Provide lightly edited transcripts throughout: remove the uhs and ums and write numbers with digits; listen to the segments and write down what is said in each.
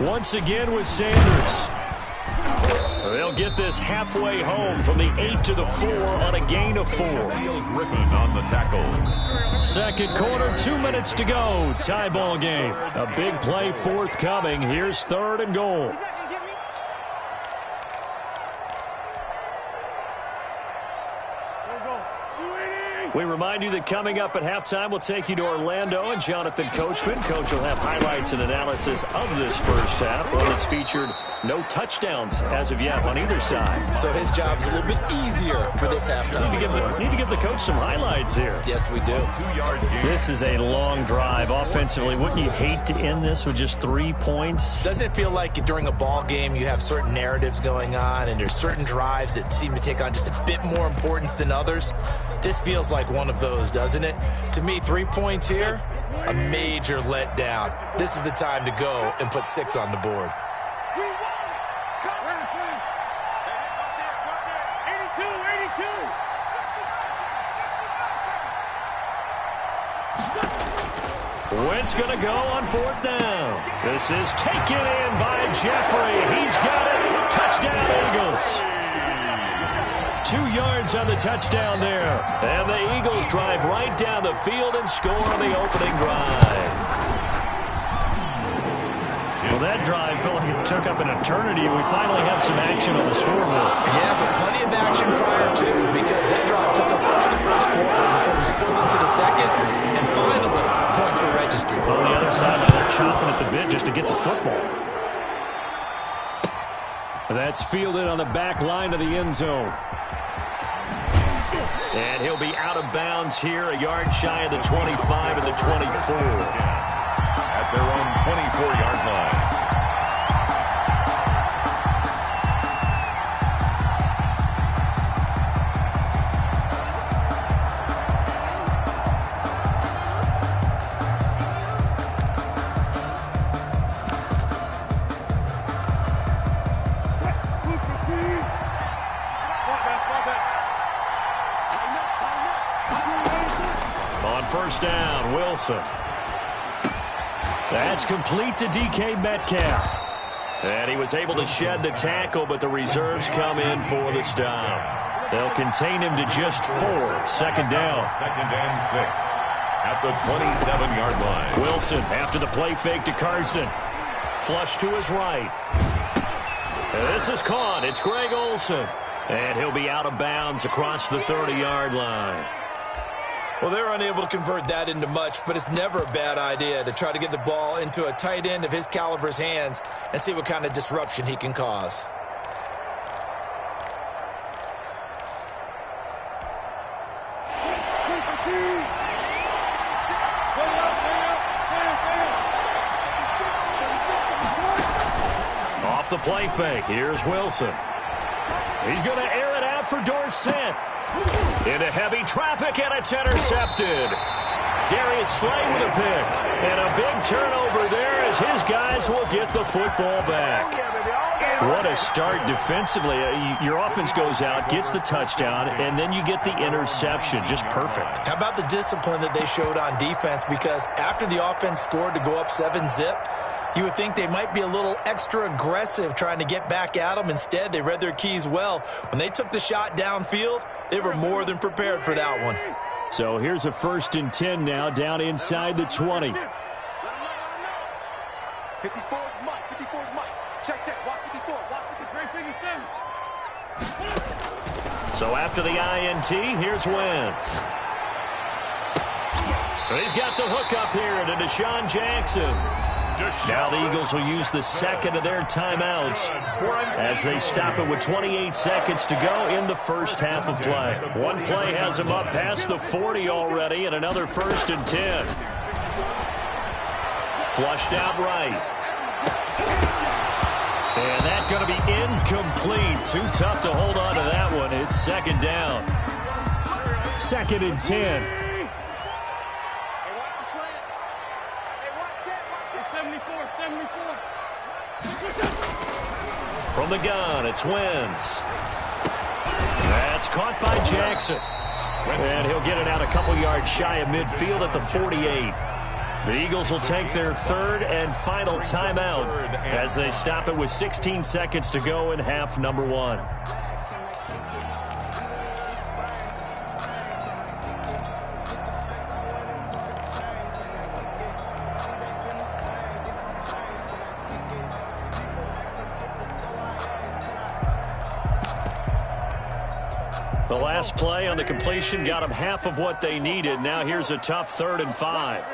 Once again with Sanders. They'll get this halfway home from the 8 to the 4 on a gain of 4. Griffin on the tackle. Second quarter, 2 minutes to go. Tie ball game. A big play forthcoming. Here's 3rd and goal. We remind you that coming up at halftime, we'll take you to Orlando and Jonathan Coachman. Coach will have highlights and analysis of this first half. One that's featured no touchdowns as of yet on either side. So his job's a little bit easier for this halftime. Need to give the coach some highlights here. Yes, we do. 2-yard gain. This is a long drive offensively. Wouldn't you hate to end this with just 3 points? Doesn't it feel like during a ball game you have certain narratives going on and there's certain drives that seem to take on just a bit more importance than others? This feels like one of those, doesn't it? To me, 3 points here, a major letdown. This is the time to go and put 6 on the board. Wentz going to go on 4th down. This is taken in by Jeffrey. He's got it. Touchdown, Eagles. 2 yards on the touchdown there. And the Eagles drive right down the field and score on the opening drive. Well, that drive felt like it took up an eternity, and we finally have some action on the scoreboard. Yeah, but plenty of action prior to, because that drive took up all the first quarter before we spilled into the second, and finally, points were registered. On the other side, they're chomping at the bit just to get the football. That's fielded on the back line of the end zone. And he'll be out of bounds here, a yard shy of the 25 and the 24. At their own 24-yard line. On first down, Wilson. That's complete to DK Metcalf. And he was able to shed the tackle, but the reserves come in for the stop. They'll contain him to just 4. Second down. 2nd and 6. At the 27-yard line. Wilson after the play fake to Carson. Flush to his right. This is caught. It's Greg Olsen. And he'll be out of bounds across the 30-yard line. Well, they're unable to convert that into much, but it's never a bad idea to try to get the ball into a tight end of his caliber's hands and see what kind of disruption he can cause. Off the play fake. Here's Wilson. He's going to air it out for Dorsett. Into heavy traffic, and it's intercepted. Darius Slay with a pick. And a big turnover there as his guys will get the football back. What a start defensively. Your offense goes out, gets the touchdown, and then you get the interception. Just perfect. How about the discipline that they showed on defense? Because after the offense scored to go up 7-zip, you would think they might be a little extra aggressive trying to get back at them. Instead, they read their keys well. When they took the shot downfield, they were more than prepared for that one. So here's a 1st and 10 now, down inside the 20. 54 Mike. 54 Mike. Check. Watch 54. Watch 54. So after the INT, here's Wentz. He's got the hook up here to Deshaun Jackson. Now the Eagles will use the second of their timeouts as they stop it with 28 seconds to go in the first half of play. One play has them up past the 40 already, and another 1st and 10. Flushed out right. And that's going to be incomplete. Too tough to hold on to that one. It's 2nd down. 2nd and 10. From the gun, it's Wentz. That's caught by Jackson. And he'll get it out a couple yards shy of midfield at the 48. The Eagles will take their third and final timeout as they stop it with 16 seconds to go in half number one. The last play on the completion got them half of what they needed. Now here's a tough 3rd and 5.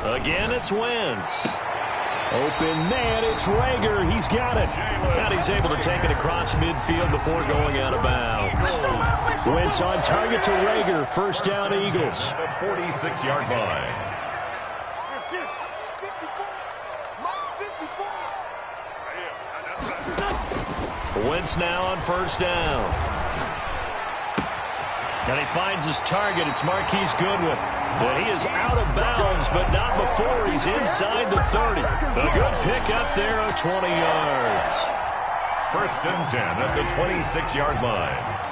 Again, it's Wentz. Open man, it's Rager. He's got it. And he's able to take it across midfield before going out of bounds. Wentz on target to Rager. First down, Eagles. The 46-yard line. Wentz now on first down. And he finds his target. It's Marquise Goodwin. And he is out of bounds, but not before he's inside the 30. A good pick up there of 20 yards. 1st and 10 at the 26-yard line.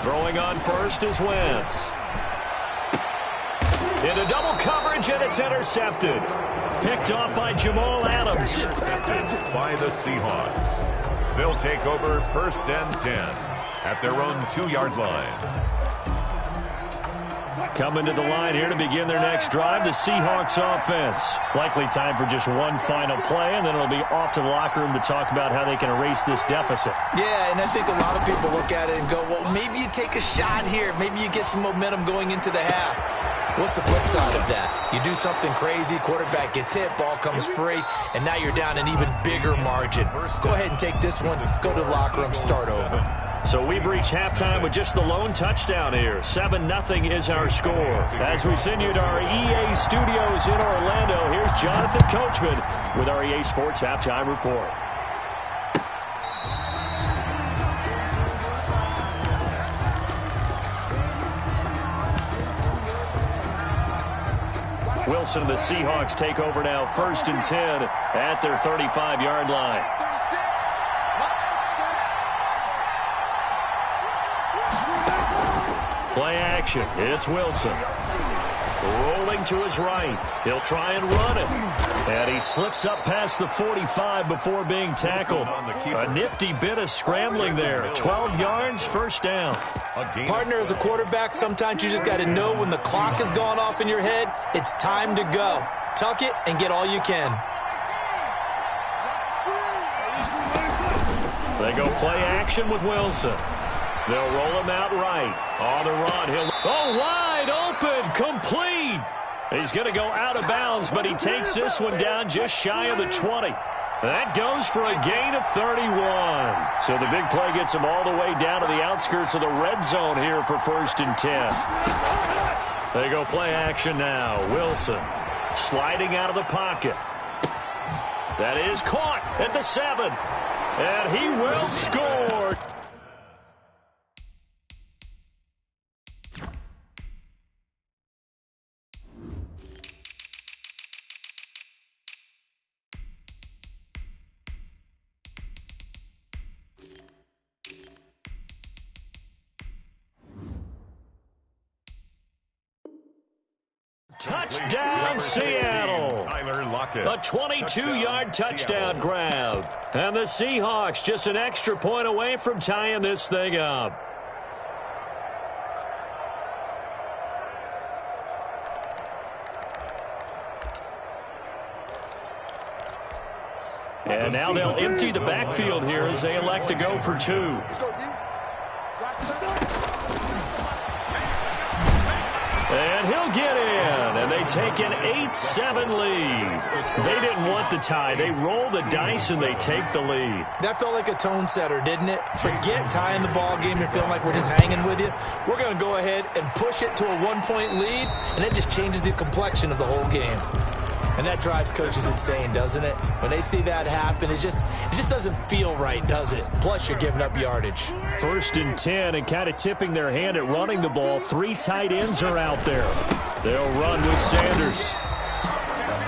Throwing on first is Wentz. Into double coverage, and it's intercepted. Picked off by Jamal Adams. Intercepted by the Seahawks. They'll take over 1st and 10 at their own 2-yard line. Coming to the line here to begin their next drive, the Seahawks offense. Likely time for just one final play, and then it'll be off to the locker room to talk about how they can erase this deficit. Yeah, and I think a lot of people look at it and go, well, maybe you take a shot here. Maybe you get some momentum going into the half. What's the flip side of that? You do something crazy, quarterback gets hit, ball comes free, and now you're down an even bigger margin. Go ahead and take this one, go to the locker room, start over. So we've reached halftime with just the lone touchdown here. 7-0 is our score. As we send you to our EA studios in Orlando, here's Jonathan Coachman with our EA Sports Halftime Report. Wilson and the Seahawks take over now, 1st and 10 at their 35-yard line. Play action. It's Wilson. Rolling to his right. He'll try and run it. And he slips up past the 45 before being tackled. A nifty bit of scrambling there. 12 yards, first down. Partner, as a quarterback, sometimes you just got to know when the clock has gone off in your head, it's time to go. Tuck it and get all you can. They go play action with Wilson. They'll roll him out right. On the run, wide open, complete. He's going to go out of bounds, but he takes this one down just shy of the 20. That goes for a gain of 31. So the big play gets him all the way down to the outskirts of the red zone here for 1st and 10. They go play action now. Wilson sliding out of the pocket. That is caught at the 7. And he will score. Touchdown, Seattle. A 22-yard touchdown grab. And the Seahawks just an extra point away from tying this thing up. And now they'll empty the backfield here as they elect to go for 2. And he'll get in, and they take an 8-7 lead. They didn't want the tie. They roll the dice, and they take the lead. That felt like a tone setter, didn't it? Forget tying the ball game and feeling like we're just hanging with you. We're going to go ahead and push it to a 1-point lead, and it just changes the complexion of the whole game. And that drives coaches insane, doesn't it? When they see that happen, it just doesn't feel right, does it? Plus, you're giving up yardage. 1st and 10, and kind of tipping their hand at running the ball. 3 tight ends are out there. They'll run with Sanders.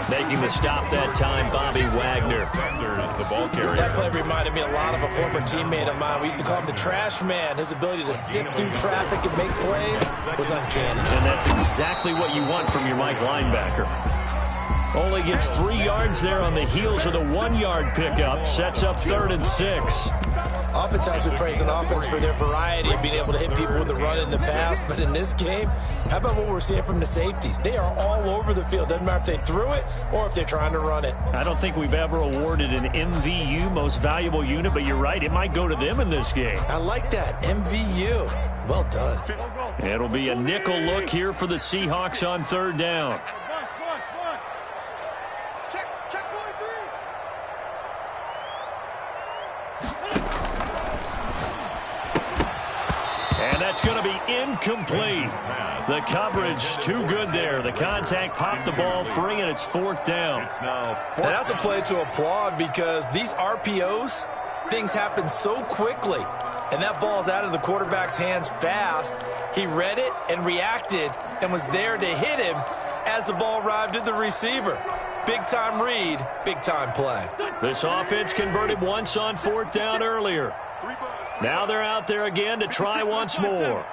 Making the stop that time, Bobby Wagner. Sanders, the ball carrier. That play reminded me a lot of a former teammate of mine. We used to call him the trash man. His ability to sift through traffic and make plays was uncanny. And that's exactly what you want from your Mike linebacker. Only gets 3 yards there on the heels of the 1-yard pickup. Sets up 3rd and 6. Oftentimes we praise an offense for their variety of being able to hit people with the run in the pass. But in this game, how about what we're seeing from the safeties? They are all over the field. Doesn't matter if they threw it or if they're trying to run it. I don't think we've ever awarded an MVU, most valuable unit, but you're right. It might go to them in this game. I like that. MVU. Well done. It'll be a nickel look here for the Seahawks on 3rd down. And that's going to be incomplete. The coverage too good there. The contact popped the ball free, and it's 4th down. And that's a play to applaud because these RPOs, things happen so quickly. And that ball's out of the quarterback's hands fast. He read it and reacted and was there to hit him as the ball arrived at the receiver. Big-time read, big-time play. This offense converted once on 4th down earlier. Now they're out there again to try once more.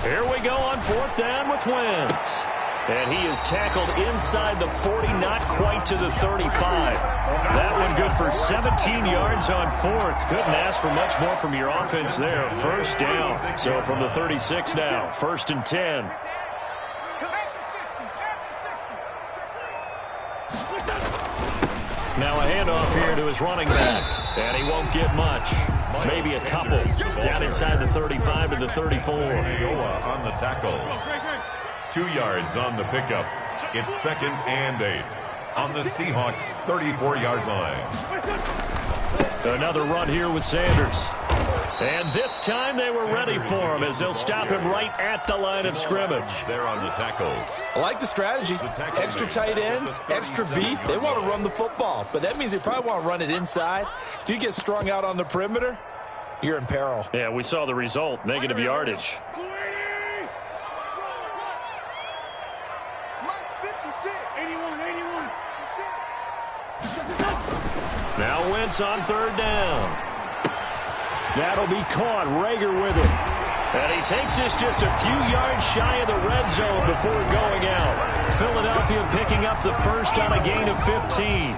Here we go on 4th down with Wentz. And he is tackled inside the 40, not quite to the 35. That one good for 17 yards on 4th. Couldn't ask for much more from your offense there. 1st down. So from the 36 now, 1st and 10. Now a handoff here to his running back. And he won't get much. Maybe a couple. Down inside the 35 to the 34. On the tackle. 2 yards on the pickup. It's 2nd and 8 on the Seahawks' 34-yard line. Another run here with Sanders. And this time they were ready for him as they'll stop him right at the line of scrimmage. There on the tackle. I like the strategy. Extra tight ends, extra beef. They want to run the football, but that means they probably want to run it inside. If you get strung out on the perimeter, you're in peril. Yeah, we saw the result. Negative yardage. Now Wentz on 3rd down. That'll be caught. Rager with it. And he takes this just a few yards shy of the red zone before going out. Philadelphia picking up the 1st on a gain of 15.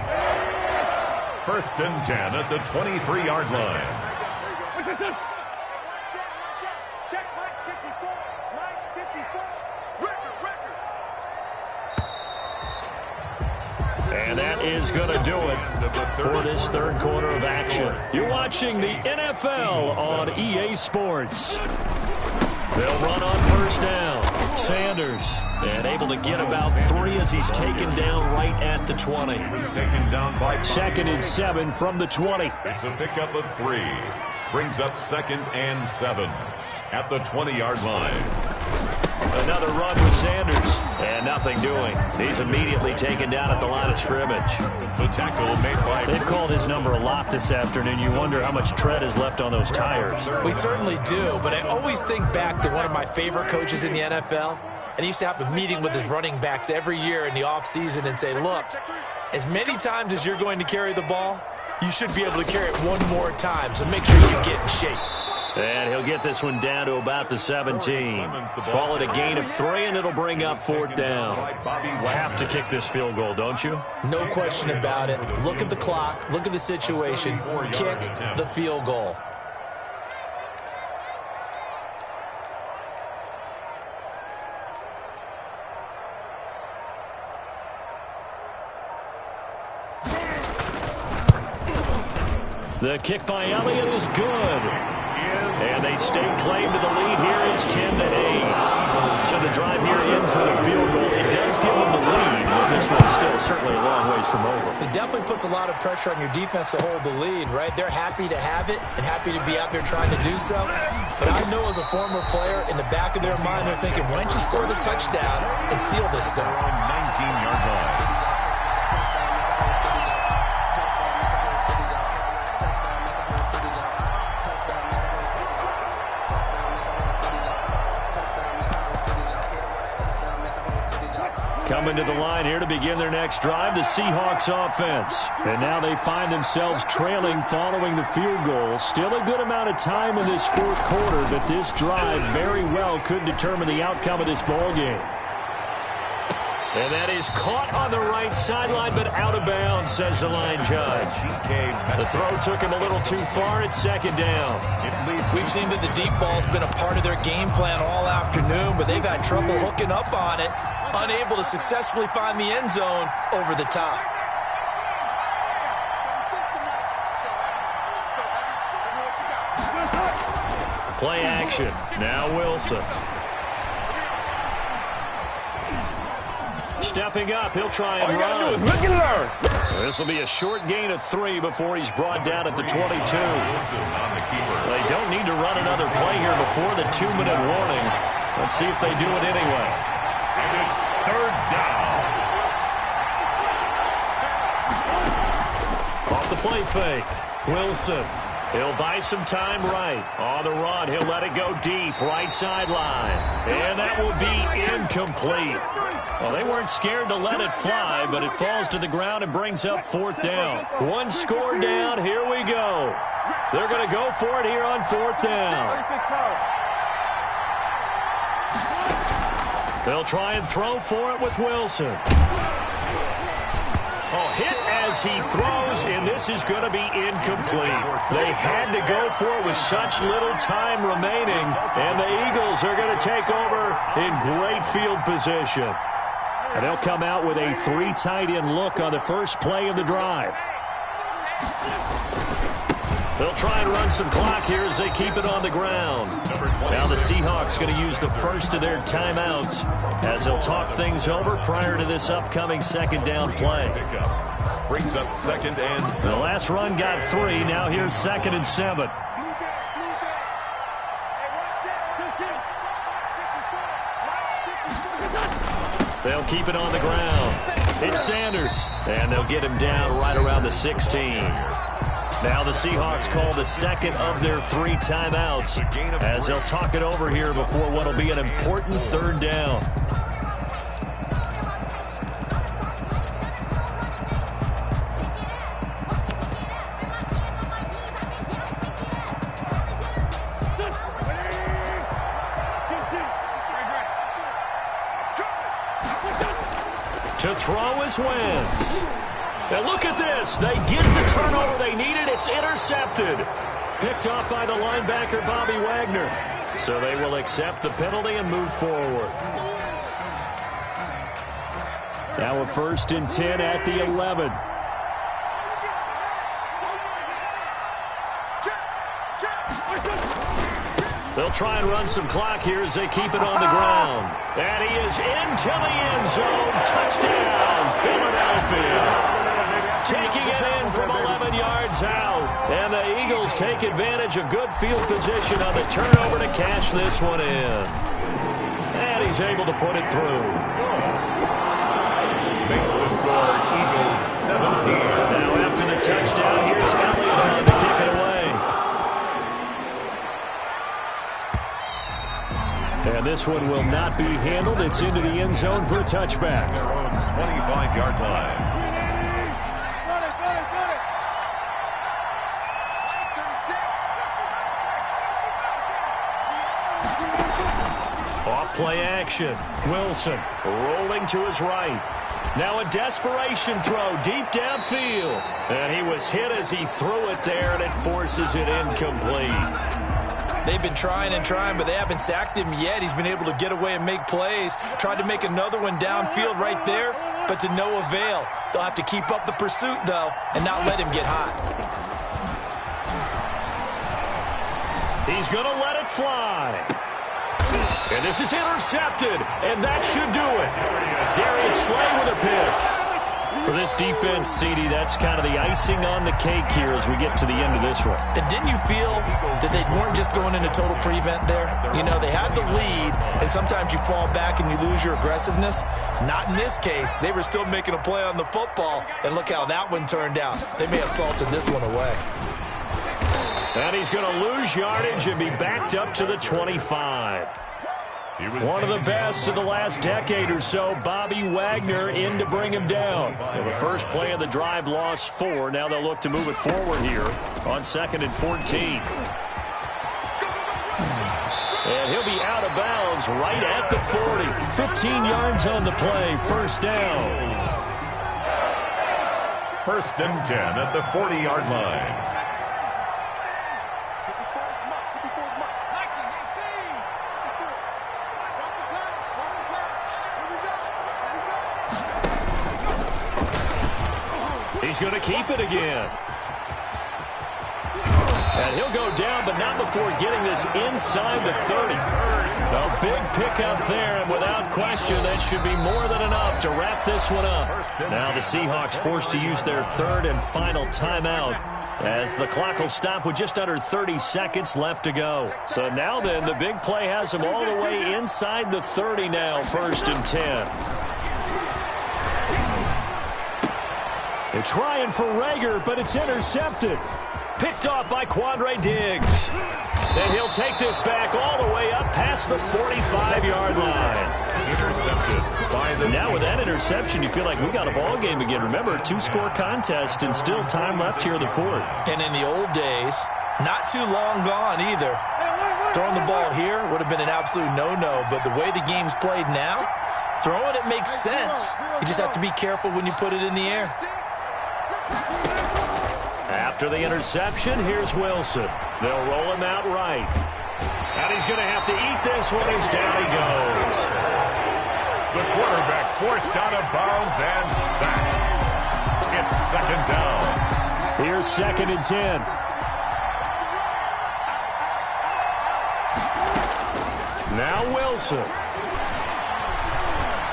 1st and 10 at the 23-yard line. And that is going to do it for this 3rd quarter of action. You're watching the NFL on EA Sports. They'll run on 1st down. Sanders, and able to get about 3 as he's taken down right at the 20. He's taken down by 5. 2nd and 7 from the 20. It's a pickup of 3. Brings up 2nd and 7 at the 20-yard line. Another run with Sanders, and nothing doing. He's immediately taken down at the line of scrimmage. The tackle made by... They've called his number a lot this afternoon. You wonder how much tread is left on those tires. We certainly do, but I always think back to one of my favorite coaches in the NFL, and he used to have a meeting with his running backs every year in the offseason and say, look, as many times as you're going to carry the ball, you should be able to carry it one more time, so make sure you get in shape. And he'll get this one down to about the 17. Call it a gain of 3, and it'll bring up 4th down. Have to kick this field goal, don't you? No question about it. Look at the clock. Look at the situation. Kick the field goal. The kick by Elliott is good. And they stake claim to the lead here. It's 10-8. So the drive here ends with a field goal. It does give them the lead, but this one's still certainly a long ways from over. It definitely puts a lot of pressure on your defense to hold the lead, right? They're happy to have it and happy to be out there trying to do so. But I know as a former player, in the back of their mind, they're thinking, why don't you score the touchdown and seal this thing? 19-yard line. Coming to the line here to begin their next drive, the Seahawks offense. And now they find themselves trailing following the field goal. Still a good amount of time in this fourth quarter, but this drive very well could determine the outcome of this ball game. And that is caught on the right sideline, but out of bounds, says the line judge. The throw took him a little too far. It's second down. We've seen that the deep ball's been a part of their game plan all afternoon, but they've had trouble hooking up on it, unable to successfully find the end zone over the top. Play action. Now Wilson. Stepping up, he'll try and run. Look and learn. This will be a short gain of 3 before he's brought down at the 22. They don't need to run another play here before the 2-minute warning. Let's see if they do it anyway. And it's third down. Off the play fake. Wilson. He'll buy some time right. On the run, he'll let it go deep, right sideline. And that will be incomplete. Well, they weren't scared to let it fly, but it falls to the ground and brings up fourth down. One score down, here we go. They're going to go for it here on fourth down. They'll try and throw for it with Wilson. Oh, hit as he throws, and this is going to be incomplete. They had to go for it with such little time remaining, and the Eagles are going to take over in great field position. And they'll come out with a 3 tight end look on the first play of the drive. They'll try and run some clock here as they keep it on the ground. Now the Seahawks going to use the first of their timeouts as they'll talk things over prior to this upcoming second down play. Brings up second and 7. The last run got 3. Now here's second and 7. They'll keep it on the ground. It's Sanders. And they'll get him down right around the 16. Now the Seahawks call the second of their 3 timeouts as they'll talk it over here before what will be an important third down. To throw is Wentz. Now look at this. They get the turnover they needed. It's intercepted. Picked off by the linebacker, Bobby Wagner. So they will accept the penalty and move forward. Now a 1st and 10 at the 11. They'll try and run some clock here as they keep it on the ground. And he is into the end zone. Touchdown, Philadelphia. Taking it in from 11 yards out. And the Eagles take advantage of good field position on the turnover to cash this one in. And he's able to put it through. Makes the score Eagles 17. Now after the touchdown, here's Elliott on to kick it away. And this one will not be handled. It's into the end zone for a touchback. 25-yard line. Off play action. Wilson rolling to his right. Now a desperation throw deep downfield. And he was hit as he threw it there, and it forces it incomplete. They've been trying and trying, but they haven't sacked him yet. He's been able to get away and make plays. Tried to make another one downfield right there, but to no avail. They'll have to keep up the pursuit, though, and not let him get hot. He's going to let it fly. And this is intercepted, and that should do it. Darius Slay with a pick. For this defense, CD, that's kind of the icing on the cake here as we get to the end of this one. And didn't you feel that they weren't just going into total prevent there? You know, they had the lead, and sometimes you fall back and you lose your aggressiveness. Not in this case. They were still making a play on the football, and look how that one turned out. They may have salted this one away. And he's going to lose yardage and be backed up to the 25. One of the best of the last decade or so, Bobby Wagner in to bring him down. Well, the first play of the drive lost 4. Now they'll look to move it forward here on 2nd and 14. And he'll be out of bounds right at the 40. 15 yards on the play, first down. 1st and 10 at the 40-yard line. He's going to keep it again. And he'll go down, but not before getting this inside the 30. A big pickup there, and without question, that should be more than enough to wrap this one up. Now the Seahawks forced to use their 3rd and final timeout as the clock will stop with just under 30 seconds left to go. So now then, the big play has them all the way inside the 30 now, 1st and 10. They're trying for Rager, but it's intercepted. Picked off by Quandre Diggs. And he'll take this back all the way up past the 45-yard line. Intercepted by the Now with that interception, you feel like we got a ball game again. Remember, 2-score contest and still time left here in the 4th. And in the old days, not too long gone either. Throwing the ball here would have been an absolute no-no, but the way the game's played now, throwing it makes sense. You just have to be careful when you put it in the air. After the interception, here's Wilson. They'll roll him out right. And he's going to have to eat this one as down he goes. The quarterback forced out of bounds and sacked. It's 2nd down. Here's 2nd and 10. Now Wilson.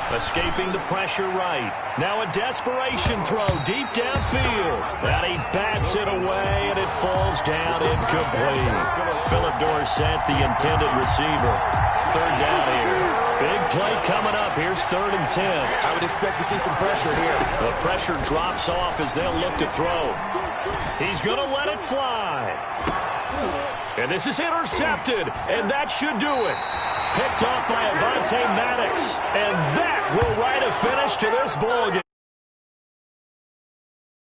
Escaping the pressure right. Now a desperation throw deep downfield. And he bats it away, and it falls down incomplete. Philip Dorsett, the intended receiver. 3rd down here. Big play coming up. Here's 3rd and 10. I would expect to see some pressure here. The pressure drops off as they'll look to throw. He's going to let it fly. And this is intercepted, and that should do it. Picked off by Avonte Maddox, and that will write a finish to this ball game.